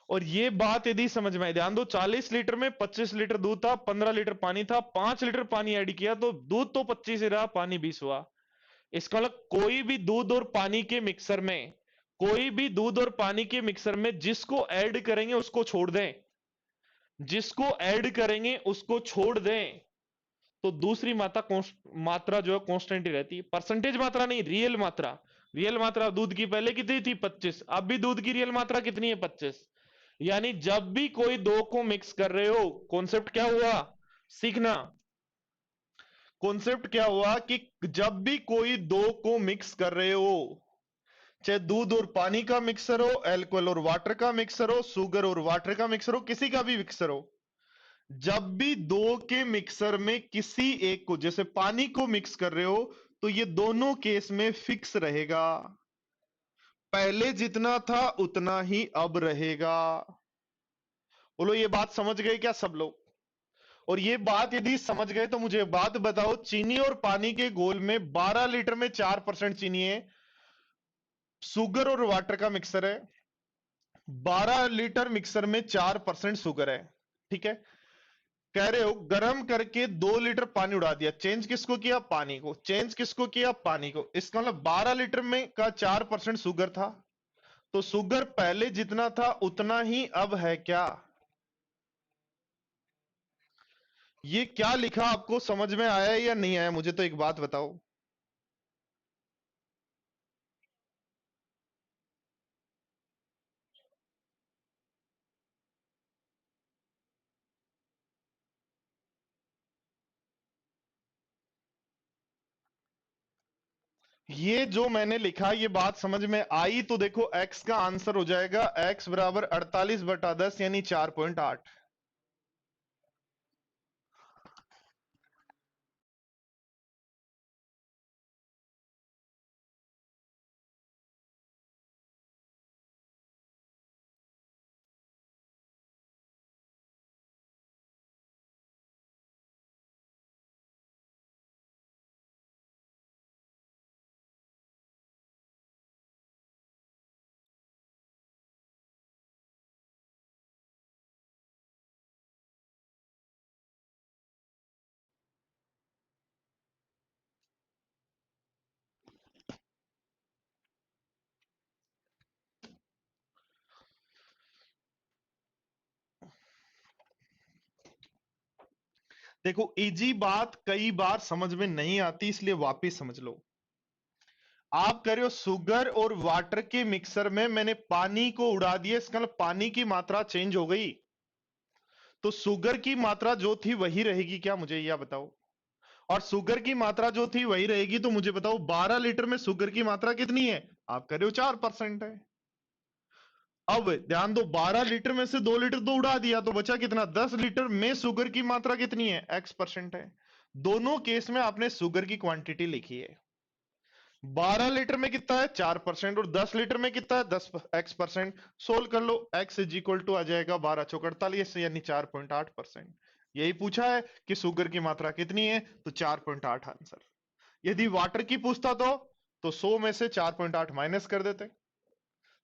और ये बात यदि समझ में आई, ध्यान दो, 40 लीटर में 25 लीटर दूध था, 15 लीटर पानी था, 5 लीटर पानी ऐड किया तो दूध तो 25 ही रहा, पानी 20 हुआ। इसका मतलब कोई भी दूध और पानी के मिक्सर में, कोई भी दूध और पानी के मिक्सर में जिसको ऐड करेंगे उसको छोड़ दें, जिसको ऐड करेंगे उसको छोड़ दें, तो दूसरी मात्रा जो है कांस्टेंट ही रहती है। परसेंटेज मात्रा नहीं, रियल मात्रा। रियल मात्रा दूध की पहले कितनी थी? 25। अब भी दूध की रियल मात्रा कितनी है? 25। यानी जब भी कोई दो को मिक्स कर रहे हो, कॉन्सेप्ट क्या हुआ? सीखना। कॉन्सेप्ट क्या हुआ कि जब भी कोई दो को मिक्स कर रहे हो, चाहे दूध और पानी का मिक्सर हो, अल्कोहल और वाटर का मिक्सर हो, शुगर और वाटर का मिक्सर हो, किसी का भी मिक्सर हो, जब भी दो के मिक्सर में किसी एक को, जैसे पानी को मिक्स कर रहे हो, तो ये दोनों केस में फिक्स रहेगा। पहले जितना था उतना ही अब रहेगा। बोलो, ये बात समझ गए क्या सब लोग? और ये बात यदि समझ गए तो मुझे बात बताओ, चीनी और पानी के घोल में 12 लीटर में 4% चीनी है, शुगर और वाटर का मिक्सर है, 12 लीटर मिक्सर में 4% शुगर है। ठीक है, कह रहे हो गर्म करके 2 लीटर पानी उड़ा दिया, चेंज किसको किया? पानी को। चेंज किसको किया? पानी को। इसका मतलब 12 लीटर में का 4% शुगर था, तो शुगर पहले जितना था उतना ही अब है क्या? ये क्या लिखा आपको समझ में आया या नहीं आया? मुझे तो एक बात बताओ। ये जो मैंने लिखा, ये बात समझ में आई तो देखो, x का आंसर हो जाएगा x बराबर 48/10 यानी 4.8। देखो, इजी बात कई बार समझ में नहीं आती, इसलिए वापस समझ लो। आप कह रहे हो शुगर और वाटर के मिक्सर में मैंने पानी को उड़ा दिया, इसका मतलब पानी की मात्रा चेंज हो गई, तो शुगर की मात्रा जो थी वही रहेगी क्या? मुझे यह बताओ। और शुगर की मात्रा जो थी वही रहेगी, तो मुझे बताओ 12 लीटर में शुगर की मात्रा कितनी है? आप कह रहे हो 4% है। अब ध्यान दो, 12 लीटर में से 2 लीटर तो उड़ा दिया, तो बचा कितना? 10 लीटर में शुगर की मात्रा कितनी है? x% है। दोनों केस में आपने शुगर की क्वांटिटी लिखी है। 12 लीटर में कितना है? 4%। और 10 लीटर में कितना है? 10x%। सोल्व कर लो, x इज इक्वल टू आ जाएगा 12 चौक 48 यानी 4.8%। यही पूछा है कि शुगर की मात्रा कितनी है, तो 4.8 आंसर। यदि वाटर की पूछता तो 100 में से 4.8 माइनस कर देते,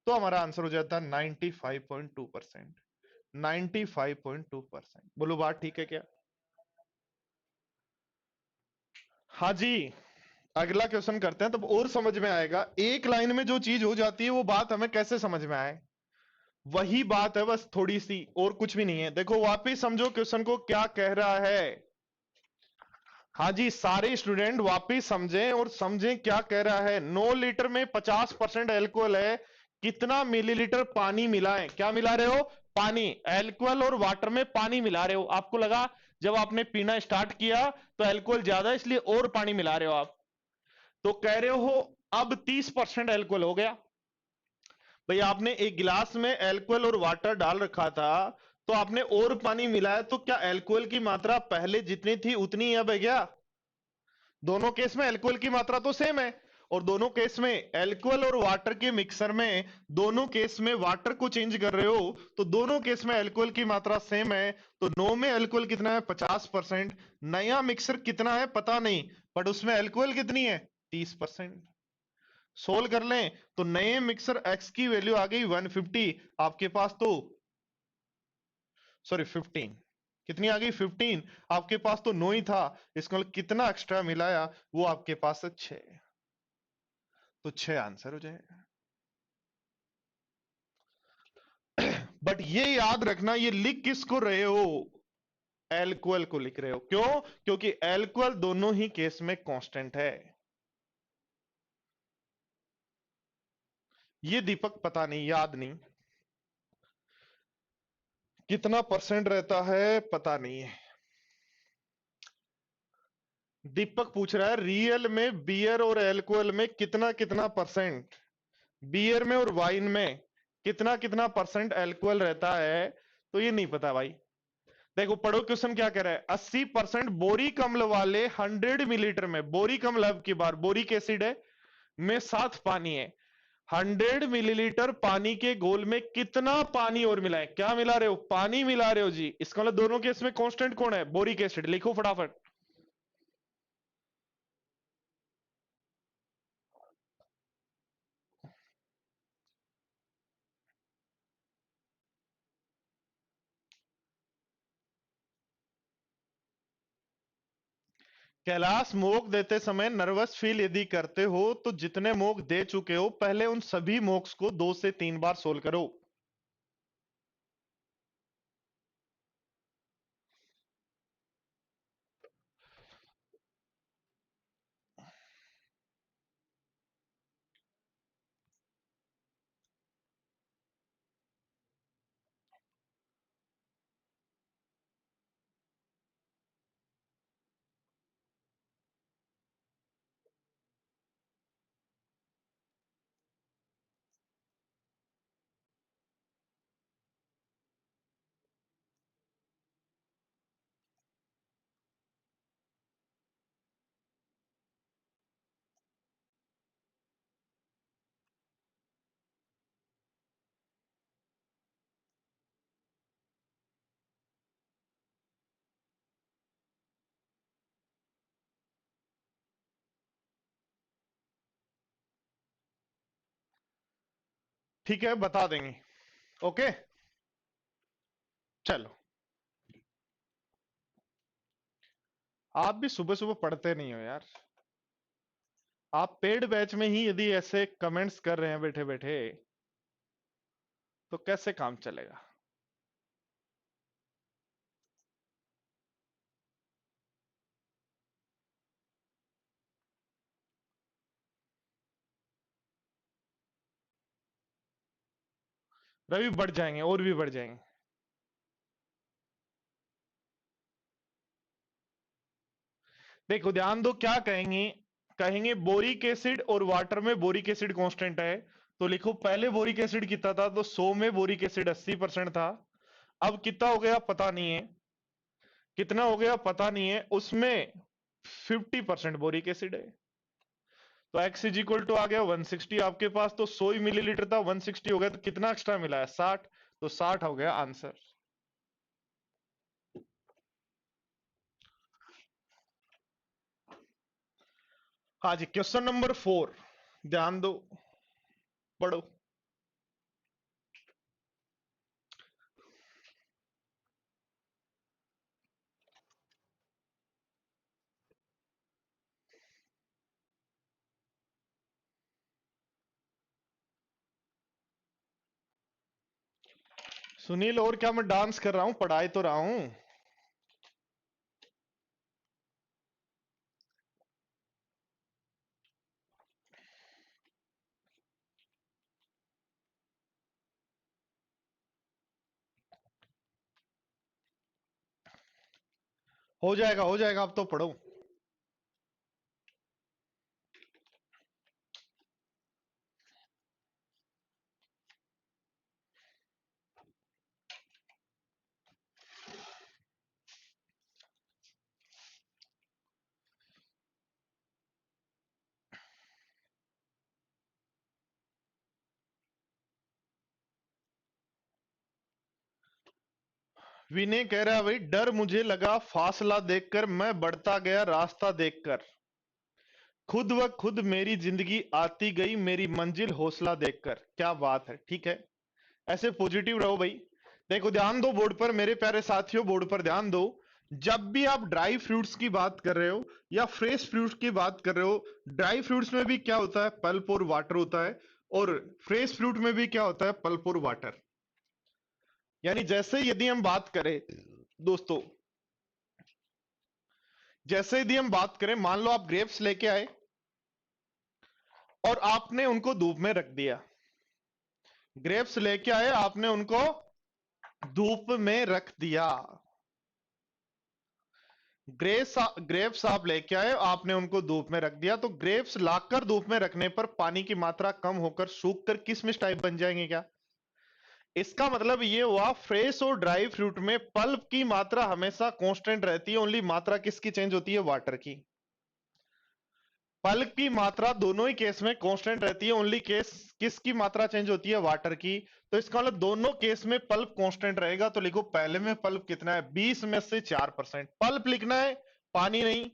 तो हमारा आंसर हो जाता 95.2%। 95.2%। बोलो, बात ठीक है क्या? हाँ जी, अगला क्वेश्चन करते हैं तब और समझ में आएगा। एक लाइन में जो चीज हो जाती है वो बात हमें कैसे समझ में आए, वही बात है, बस थोड़ी सी और कुछ भी नहीं है। देखो वापिस समझो क्वेश्चन को क्या कह रहा है। हाँ जी, सारे स्टूडेंट वापिस समझें और समझें क्या कह रहा है। 9 लीटर में 50% एल्कोहल है, कितना मिलीलीटर पानी मिलाएं? क्या मिला रहे हो? पानी। एल्कोहल और वाटर में पानी मिला रहे हो। आपको लगा जब आपने पीना स्टार्ट किया तो एल्कोहल ज्यादा इसलिए और पानी मिला रहे हो आप, तो कह रहे हो अब 30% एल्कोहल हो गया। भाई आपने एक गिलास में एल्कोहल और वाटर डाल रखा था, तो आपने और पानी मिलाया, तो क्या एल्कोहल की मात्रा पहले जितनी थी उतनी ही अब है क्या? दोनों केस में एल्कोहल की मात्रा तो सेम है, और दोनों केस में एल्कोहल और वाटर के मिक्सर में दोनों केस में वाटर को चेंज कर रहे हो, तो दोनों केस में एल्कोहल की मात्रा सेम है। तो 9 में एल्कोहल कितना है? 50%। नया मिक्सर कितना है पता नहीं, बट उसमें एल्कोहल कितनी है? 30%। सोल्व कर लें तो नए मिक्सर एक्स की वैल्यू आ गई 150, आपके पास तो सॉरी 15, कितनी आ गई? 15। आपके पास तो 9 ही था, इसको कितना एक्स्ट्रा मिलाया? वो आपके पास है 6, तो 6 आंसर हो जाएगा। बट ये याद रखना, ये लिख किसको रहे हो? एल्कोहल को लिख रहे हो। क्यों? क्योंकि एल्कोहल दोनों ही केस में कांस्टेंट है। ये दीपक पता नहीं, याद नहीं कितना परसेंट रहता है, पता नहीं है। दीपक पूछ रहा है रियल में बियर और एल्कोहल में कितना कितना परसेंट, बियर में और वाइन में कितना कितना परसेंट एल्कोहल रहता है, तो ये नहीं पता भाई। देखो पढ़ो क्वेश्चन क्या कह रहा है। 80% बोरिक अम्ल वाले 100 मिलीलीटर में, बोरिक अम्ल अब की बार बोरिक एसिड है, में 7 पानी है। 100 मिलीलीटर पानी के घोल में कितना पानी और मिला है? क्या मिला रहे हो? पानी मिला रहे हो जी। इसका मतलब दोनों केस में कांस्टेंट कौन है? Boric acid. लिखो फटाफट। कैलाश मोक देते समय नर्वस फील यदि करते हो तो जितने मोक दे चुके हो पहले उन सभी मोक्स को 2 से 3 बार सोल्व करो। ठीक है, बता देंगे। ओके, चलो। आप भी सुबह सुबह पढ़ते नहीं हो यार। आप पेड बैच में ही यदि ऐसे कमेंट्स कर रहे हैं बैठे बैठे, तो कैसे काम चलेगा? रवि बढ़ जाएंगे और भी बढ़ जाएंगे। देखो ध्यान दो क्या कहेंगे। कहेंगे बोरिक एसिड और वाटर में बोरिक एसिड कांस्टेंट है, तो लिखो पहले बोरिक एसिड कितना था, तो 100 में बोरिक एसिड 80% था। अब कितना हो गया पता नहीं है, कितना हो गया पता नहीं है, उसमें 50% बोरिक एसिड है। तो x इज इक्वल टू आ गया 160 आपके पास, तो 100 ही मिलीलीटर था, 160 हो गया, तो कितना एक्स्ट्रा मिला है? 60। तो 60 हो गया आंसर। हाँ जी, क्वेश्चन नंबर 4, ध्यान दो, पढ़ो। सुनील, और क्या मैं डांस कर रहा हूं, पढ़ाई तो रहा हूं। हो जाएगा, अब तो पढ़ो। विनय कह रहा है भाई, डर मुझे लगा फासला देखकर, मैं बढ़ता गया रास्ता देखकर, खुद व खुद मेरी जिंदगी आती गई, मेरी मंजिल हौसला देखकर। क्या बात है, ठीक है, ऐसे पॉजिटिव रहो भाई। देखो, ध्यान दो बोर्ड पर, मेरे प्यारे साथियों, बोर्ड पर ध्यान दो। जब भी आप ड्राई फ्रूट्स की बात कर रहे हो या फ्रेश फ्रूट्स की बात कर रहे हो, ड्राई फ्रूट्स में भी क्या होता है, पल्प और वाटर होता है, और फ्रेश फ्रूट में भी क्या होता है, पल्प और वाटर। यानी जैसे यदि हम बात करें दोस्तों, जैसे यदि हम बात करें, मान लो आप ग्रेप्स लेके आए और आपने उनको धूप में रख दिया। ग्रेप्स लेके आए, आपने उनको धूप में रख दिया। ग्रेप्स आप लेके आए, आपने उनको धूप में रख दिया, तो ग्रेप्स लाकर धूप में रखने पर पानी की मात्रा कम होकर सूखकर किशमिश टाइप बन जाएंगे क्या? इसका मतलब ये हुआ, फ्रेश और ड्राई फ्रूट में पल्प की मात्रा हमेशा कांस्टेंट रहती है, ओनली मात्रा किसकी चेंज होती है, वाटर की। पल्प की मात्रा दोनों ही केस में कांस्टेंट रहती है, ओनली केस किसकी मात्रा चेंज होती है, वाटर की। तो इसका मतलब दोनों केस में पल्प कांस्टेंट रहेगा, तो लिखो पहले में पल्प कितना है, 20 में से 4%। पल्प लिखना है, पानी नहीं।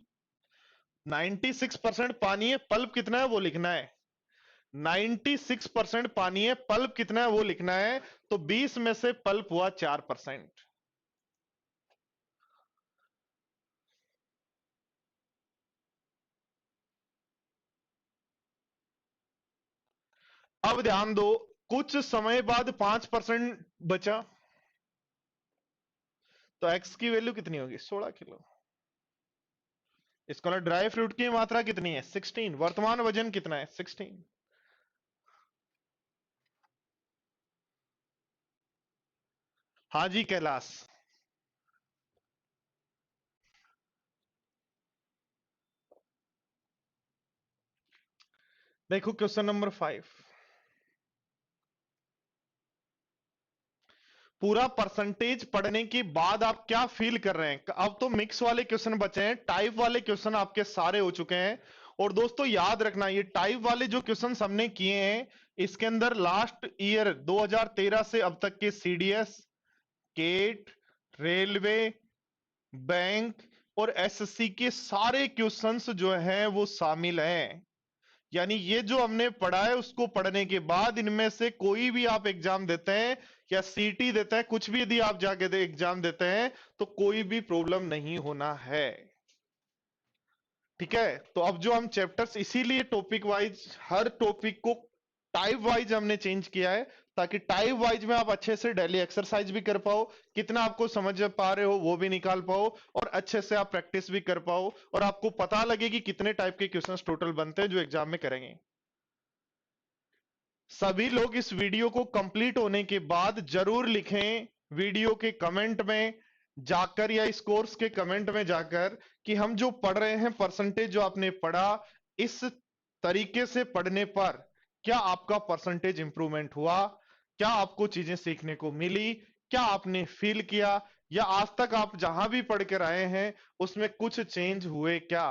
96% पानी है, पल्प कितना है वो लिखना है। 96% पानी है, पल्प कितना है वो लिखना है। तो 20 में से पल्प हुआ 4%। अब ध्यान दो, कुछ समय बाद 5% बचा, तो एक्स की वैल्यू कितनी होगी, 16 किलो। इसका मतलब ड्राई फ्रूट की मात्रा कितनी है, 16। वर्तमान वजन कितना है, 16। हाँ जी कैलाश। देखो क्वेश्चन नंबर 5, पूरा परसेंटेज पढ़ने के बाद आप क्या फील कर रहे हैं? अब तो मिक्स वाले क्वेश्चन बचे हैं, टाइप वाले क्वेश्चन आपके सारे हो चुके हैं। और दोस्तों याद रखना, ये टाइप वाले जो क्वेश्चन हमने किए हैं, इसके अंदर लास्ट ईयर 2013 से अब तक के सीडीएस, केट, रेलवे, बैंक और एसएससी के सारे क्वेश्चंस जो हैं वो शामिल हैं। यानी ये जो हमने पढ़ा है, उसको पढ़ने के बाद इनमें से कोई भी आप एग्जाम देते हैं या सीटी देते हैं, कुछ भी यदि आप जाके एग्जाम देते हैं, तो कोई भी प्रॉब्लम नहीं होना है। ठीक है, तो अब जो हम चैप्टर्स, इसीलिए टॉपिक वाइज, हर टॉपिक को टाइप वाइज हमने चेंज किया है, ताकि टाइप वाइज में आप अच्छे से डेली एक्सरसाइज भी कर पाओ, कितना आपको समझ पा रहे हो वो भी निकाल पाओ, और अच्छे से आप प्रैक्टिस भी कर पाओ, और आपको पता लगे कि कितने टाइप के क्वेश्चंस टोटल बनते हैं जो एग्जाम में करेंगे। सभी लोग इस वीडियो को कंप्लीट होने के बाद जरूर लिखें वीडियो के कमेंट में जाकर या इस कोर्स के कमेंट में जाकर कि हम जो पढ़ रहे हैं, परसेंटेज जो आपने पढ़ा, इस तरीके से पढ़ने पर क्या आपका परसेंटेज इंप्रूवमेंट हुआ, क्या आपको चीजें सीखने को मिली, क्या आपने फील किया, या आज तक आप जहां भी पढ़ कर आए हैं उसमें कुछ चेंज हुए क्या।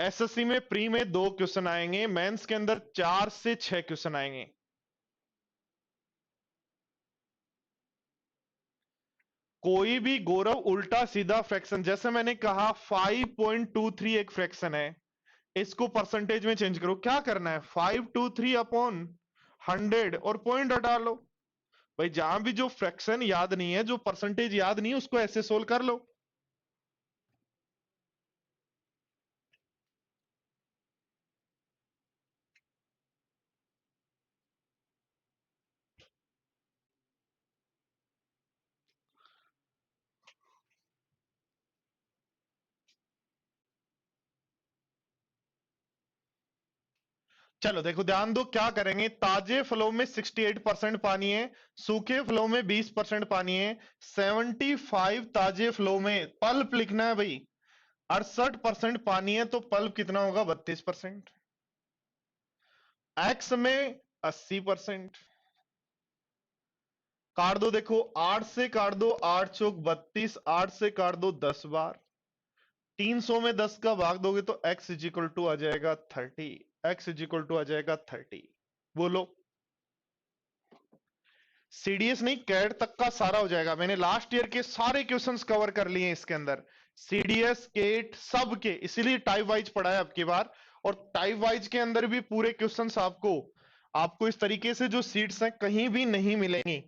एसएससी में प्री में 2 क्वेश्चन आएंगे, मेंस के अंदर 4 से 6 क्वेश्चन आएंगे। कोई भी गौरव उल्टा सीधा फ्रैक्शन, जैसे मैंने कहा 5.23 एक फ्रैक्शन है, इसको परसेंटेज में चेंज करो। क्या करना है, 523 अपॉन 100 और पॉइंट हटा लो। भाई जहां भी जो फ्रैक्शन याद नहीं है, जो परसेंटेज याद नहीं है, उसको ऐसे सोल्व कर लो। चलो देखो ध्यान दो क्या करेंगे। ताजे फलों में 68% पानी है, सूखे फलों में 20% पानी है। 75 ताजे फलों में पल्प लिखना है भाई। 68% पानी है तो पल्प कितना होगा? 32%। एक्स में 80%। काट दो, देखो 8 से काट दो, 8 चौक 32, 8 से काट दो 10 बार। 300 में 10 का भाग दोगे तो x इज इक्वल टू आ जाएगा 30। x इज इक्वल टू आ जाएगा 30। बोलो। सीडीएस नहीं, कैट तक का सारा हो जाएगा। मैंने लास्ट ईयर के सारे क्वेश्चंस कवर कर लिए हैं इसके अंदर, सीडीएस केट सब के, इसीलिए टाइप वाइज पढ़ा है अब की बार। और टाइप वाइज के अंदर भी पूरे क्वेश्चंस आपको आपको इस तरीके से जो सीट्स हैं कहीं भी नहीं मिलेंगी।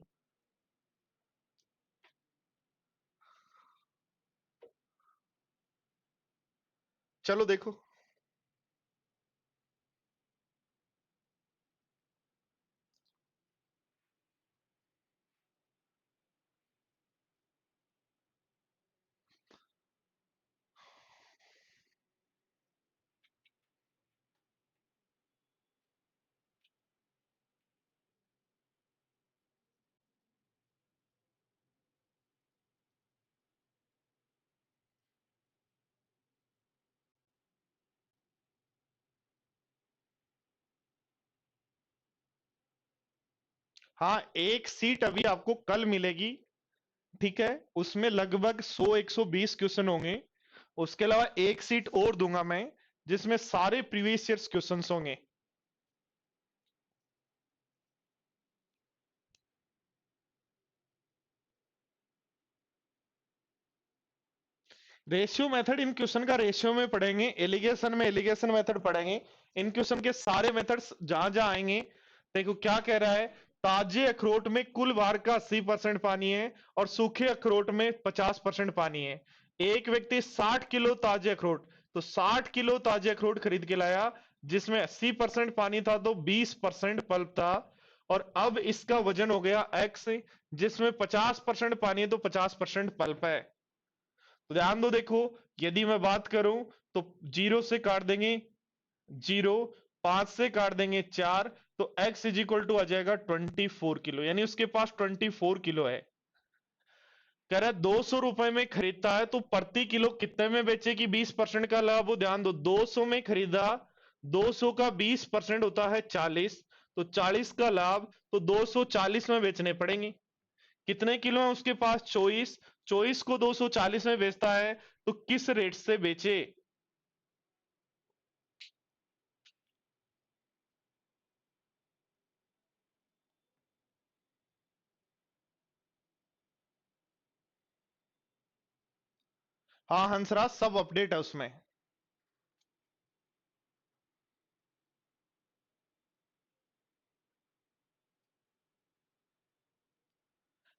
चलो देखो। हाँ, एक सीट अभी आपको कल मिलेगी, ठीक है। उसमें लगभग 100-120 क्वेश्चन होंगे। उसके अलावा एक सीट और दूंगा मैं, जिसमें सारे प्रीवियस ईयर्स क्वेश्चंस होंगे। रेशियो मेथड इन क्वेश्चन का रेशियो में पढ़ेंगे, एलिगेशन में एलिगेशन मेथड पढ़ेंगे। इन क्वेश्चन के सारे मेथड्स जहां जहां आएंगे। देखो क्या कह रहा है, ताजे अखरोट में कुल भार का 80% पानी है और सूखे अखरोट में 50% पानी है। एक व्यक्ति 60 किलो ताजे अखरोट, तो 60 किलो ताजे अखरोट खरीद के लाया, जिसमें 80% पानी था तो 20% पल्प था। और अब इसका वजन हो गया एक्स, जिसमें 50% पानी है तो 50% पल्प है। तो ध्यान दो, देखो यदि मैं बात करूं तो 0 से काट देंगे 0, 5 से काट देंगे 4, तो x इज इक्वल टू आ जाएगा 24 किलो, यानी उसके पास 24 किलो है। कह रहा है 200 रुपए में खरीदता है तो प्रति किलो कितने में बेचेगी? 20% का लाभ हो। ध्यान दो, 200 में खरीदा, 200 का 20% होता है 40, तो 40 का लाभ, तो 240 में बेचने पड़ेंगे। कितने किलो है उसके पास? 24। 24 को 240 में बेचता है तो किस रेट से बेचे? हाँ हंसराज, सब अपडेट है उसमें।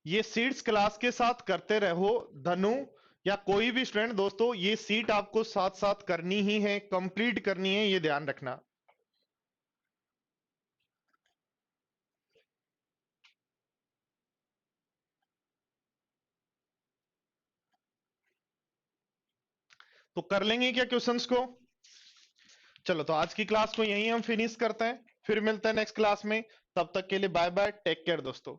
ये सीट्स क्लास के साथ करते रहो धनु, या कोई भी स्टूडेंट दोस्तों, ये सीट आपको साथ साथ करनी ही है, कंप्लीट करनी है, ये ध्यान रखना। तो कर लेंगे क्या क्वेश्चंस को? चलो तो आज की क्लास को यहीं हम फिनिश करते हैं, फिर मिलते हैं नेक्स्ट क्लास में। तब तक के लिए बाय बाय, टेक केयर दोस्तों।